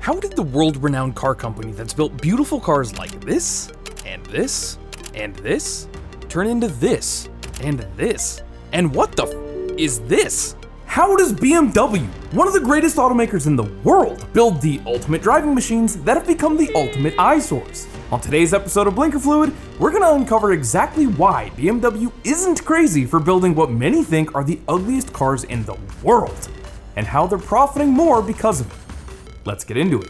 How did the world-renowned car company that's built beautiful cars like this, and this, and this, turn into this, and this? And what the is this? How does BMW, one of the greatest automakers in the world, build the ultimate driving machines that have become the ultimate eyesores? On today's episode of Blinker Fluid, we're gonna uncover exactly why BMW isn't crazy for building what many think are the ugliest cars in the world, and how they're profiting more because of it. Let's get into it.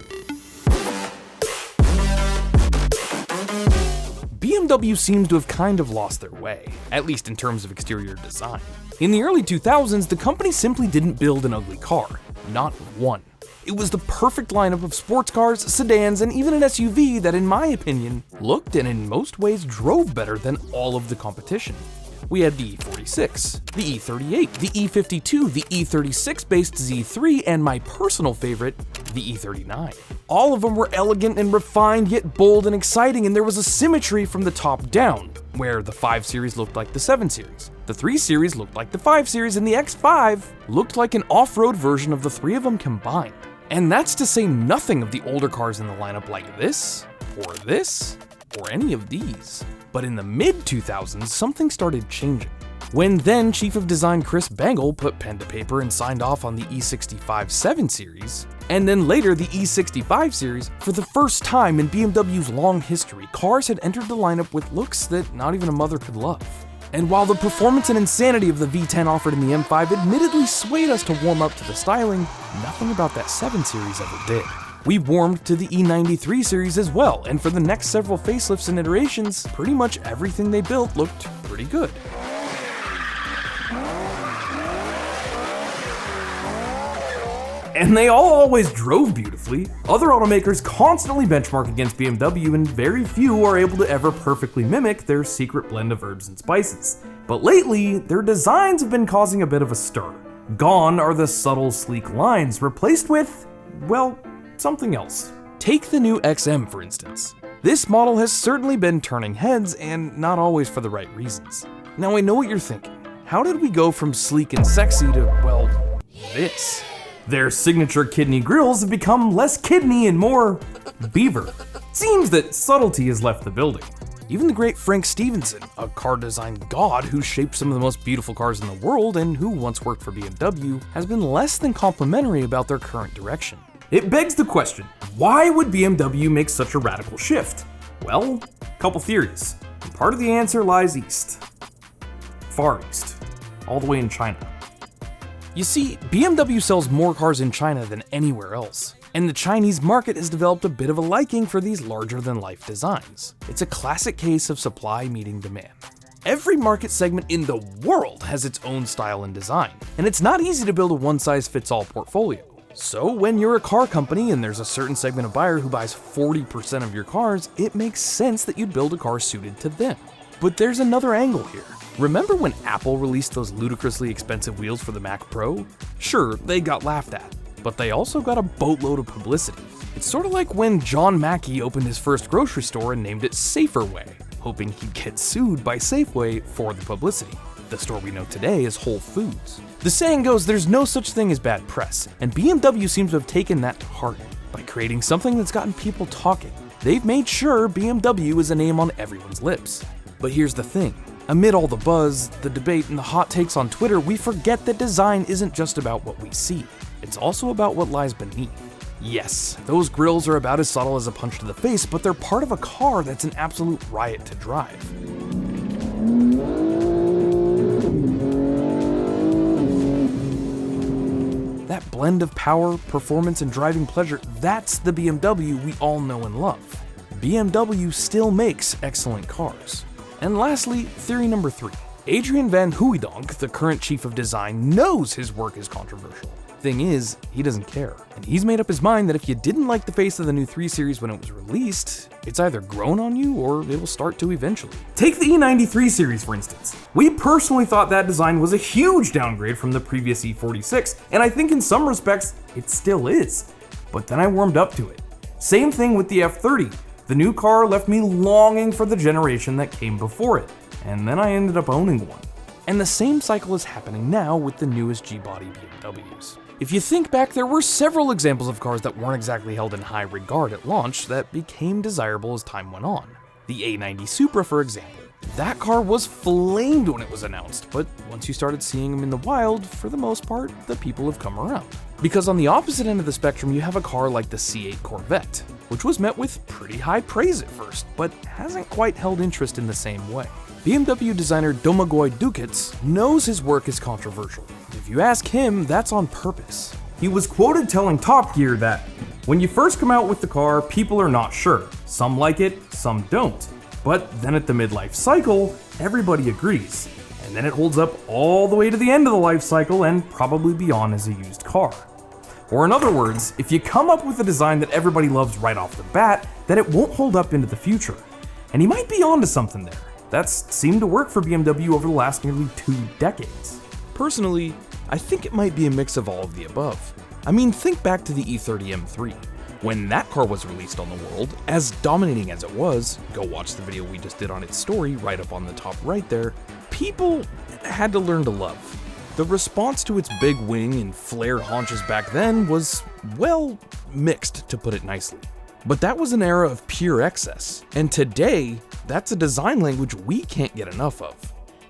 BMW seems to have kind of lost their way, at least in terms of exterior design. In the early 2000s, the company simply didn't build an ugly car, not one. It was the perfect lineup of sports cars, sedans, and even an SUV that, in my opinion, looked and in most ways drove better than all of the competition. We had the E46, the E38, the E52, the E36-based Z3, and my personal favorite, the E39. All of them were elegant and refined, yet bold and exciting, and there was a symmetry from the top down, where the 5 Series looked like the 7 Series, the 3 Series looked like the 5 Series, and the X5 looked like an off-road version of the three of them combined. And that's to say nothing of the older cars in the lineup like this, or any of these. But in the mid-2000s, something started changing. When then Chief of Design Chris Bangle put pen to paper and signed off on the E65 7 Series, and then later the E65 Series, for the first time in BMW's long history, cars had entered the lineup with looks that not even a mother could love. And while the performance and insanity of the V10 offered in the M5 admittedly swayed us to warm up to the styling, nothing about that 7 Series ever did. We warmed to the E93 series as well, and for the next several facelifts and iterations, pretty much everything they built looked pretty good. And they all always drove beautifully. Other automakers constantly benchmark against BMW, and very few are able to ever perfectly mimic their secret blend of herbs and spices. But lately, their designs have been causing a bit of a stir. Gone are the subtle, sleek lines, replaced with, well, something else. Take the new XM, for instance. This model has certainly been turning heads, and not always for the right reasons. Now I know what you're thinking. How did we go from sleek and sexy to, well, this? Their signature kidney grills have become less kidney and more beaver. Seems that subtlety has left the building. Even the great Frank Stevenson, a car design god who shaped some of the most beautiful cars in the world and who once worked for BMW, has been less than complimentary about their current direction. It begs the question, why would BMW make such a radical shift? Well, a couple theories. And part of the answer lies east. Far east. All the way in China. You see, BMW sells more cars in China than anywhere else, and the Chinese market has developed a bit of a liking for these larger-than-life designs. It's a classic case of supply meeting demand. Every market segment in the world has its own style and design, and it's not easy to build a one-size-fits-all portfolio. So when you're a car company and there's a certain segment of buyer who buys 40% of your cars, it makes sense that you'd build a car suited to them. But there's another angle here. Remember when Apple released those ludicrously expensive wheels for the Mac Pro? Sure, they got laughed at, but they also got a boatload of publicity. It's sort of like when John Mackey opened his first grocery store and named it Saferway, hoping he'd get sued by Safeway for the publicity. The store we know today is Whole Foods. The saying goes there's no such thing as bad press, and BMW seems to have taken that to heart by creating something that's gotten people talking. They've made sure BMW is a name on everyone's lips. But here's the thing. Amid all the buzz, the debate, and the hot takes on Twitter, we forget that design isn't just about what we see. It's also about what lies beneath. Yes, those grills are about as subtle as a punch to the face, but they're part of a car that's an absolute riot to drive. That blend of power, performance, and driving pleasure, that's the BMW we all know and love. BMW still makes excellent cars. And lastly, theory number 3. Adrian van Hooijdonk, the current chief of design, knows his work is controversial. Thing is, he doesn't care. And he's made up his mind that if you didn't like the face of the new 3 Series when it was released, it's either grown on you or it'll start to eventually. Take the E93 series, for instance. We personally thought that design was a huge downgrade from the previous E46, and I think in some respects, it still is. But then I warmed up to it. Same thing with the F30. The new car left me longing for the generation that came before it, and then I ended up owning one. And the same cycle is happening now with the newest G-body BMWs. If you think back, there were several examples of cars that weren't exactly held in high regard at launch that became desirable as time went on. The A90 Supra, for example. That car was flamed when it was announced, but once you started seeing them in the wild, for the most part, the people have come around. Because on the opposite end of the spectrum, you have a car like the C8 Corvette, which was met with pretty high praise at first, but hasn't quite held interest in the same way. BMW designer Domagoj Dukic knows his work is controversial. If you ask him, that's on purpose. He was quoted telling Top Gear that, "When you first come out with the car, people are not sure. Some like it, some don't. But then at the midlife cycle, everybody agrees. And then it holds up all the way to the end of the life cycle and probably beyond as a used car." Or in other words, if you come up with a design that everybody loves right off the bat, then it won't hold up into the future. And he might be onto something there. That's seemed to work for BMW over the last nearly 2 decades. Personally, I think it might be a mix of all of the above. I mean, think back to the E30 M3. When that car was released on the world, as dominating as it was, go watch the video we just did on its story right up on the top right there, people had to learn to love. The response to its big wing and flare haunches back then was, well, mixed to put it nicely. But that was an era of pure excess, and today, that's a design language we can't get enough of.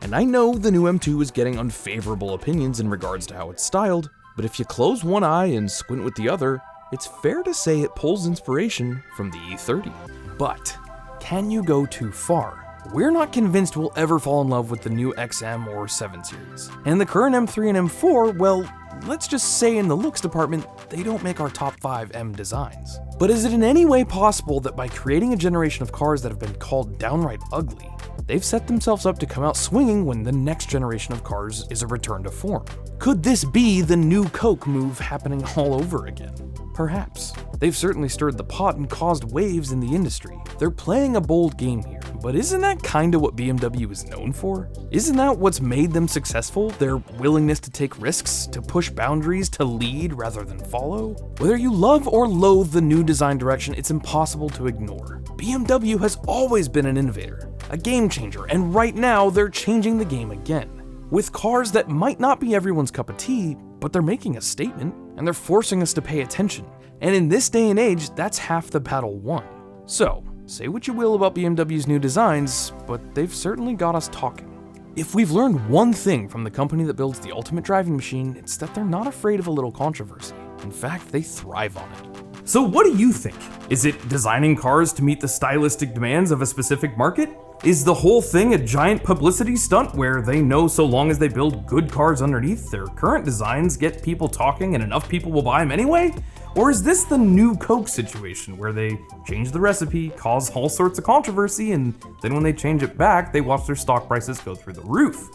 And I know the new M2 is getting unfavorable opinions in regards to how it's styled, but if you close one eye and squint with the other, it's fair to say it pulls inspiration from the E30. But can you go too far? We're not convinced we'll ever fall in love with the new XM or 7 Series. And the current M3 and M4, well, let's just say in the looks department, they don't make our top 5 M designs. But is it in any way possible that by creating a generation of cars that have been called downright ugly, they've set themselves up to come out swinging when the next generation of cars is a return to form? Could this be the new Coke move happening all over again? Perhaps. They've certainly stirred the pot and caused waves in the industry. They're playing a bold game here, but isn't that kinda what BMW is known for? Isn't that what's made them successful? Their willingness to take risks, to push boundaries, to lead rather than follow? Whether you love or loathe the new design direction, it's impossible to ignore. BMW has always been an innovator, a game changer, and right now they're changing the game again. With cars that might not be everyone's cup of tea, but they're making a statement, and they're forcing us to pay attention. And in this day and age, that's half the battle won. So, say what you will about BMW's new designs, but they've certainly got us talking. If we've learned one thing from the company that builds the ultimate driving machine, it's that they're not afraid of a little controversy. In fact, they thrive on it. So what do you think? Is it designing cars to meet the stylistic demands of a specific market? Is the whole thing a giant publicity stunt where they know so long as they build good cars underneath, their current designs get people talking and enough people will buy them anyway? Or is this the new Coke situation where they change the recipe, cause all sorts of controversy, and then when they change it back, they watch their stock prices go through the roof?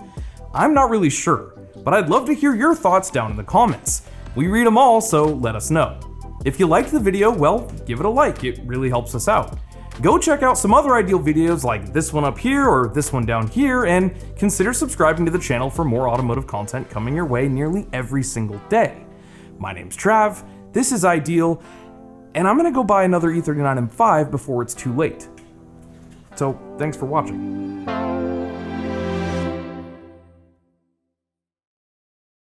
I'm not really sure, but I'd love to hear your thoughts down in the comments. We read them all, so let us know. If you liked the video, well, give it a like, it really helps us out. Go check out some other ideal videos like this one up here or this one down here, and consider subscribing to the channel for more automotive content coming your way nearly every single day. My name's Trav, this is Ideal, and I'm gonna go buy another E39 M5 before it's too late. So, thanks for watching.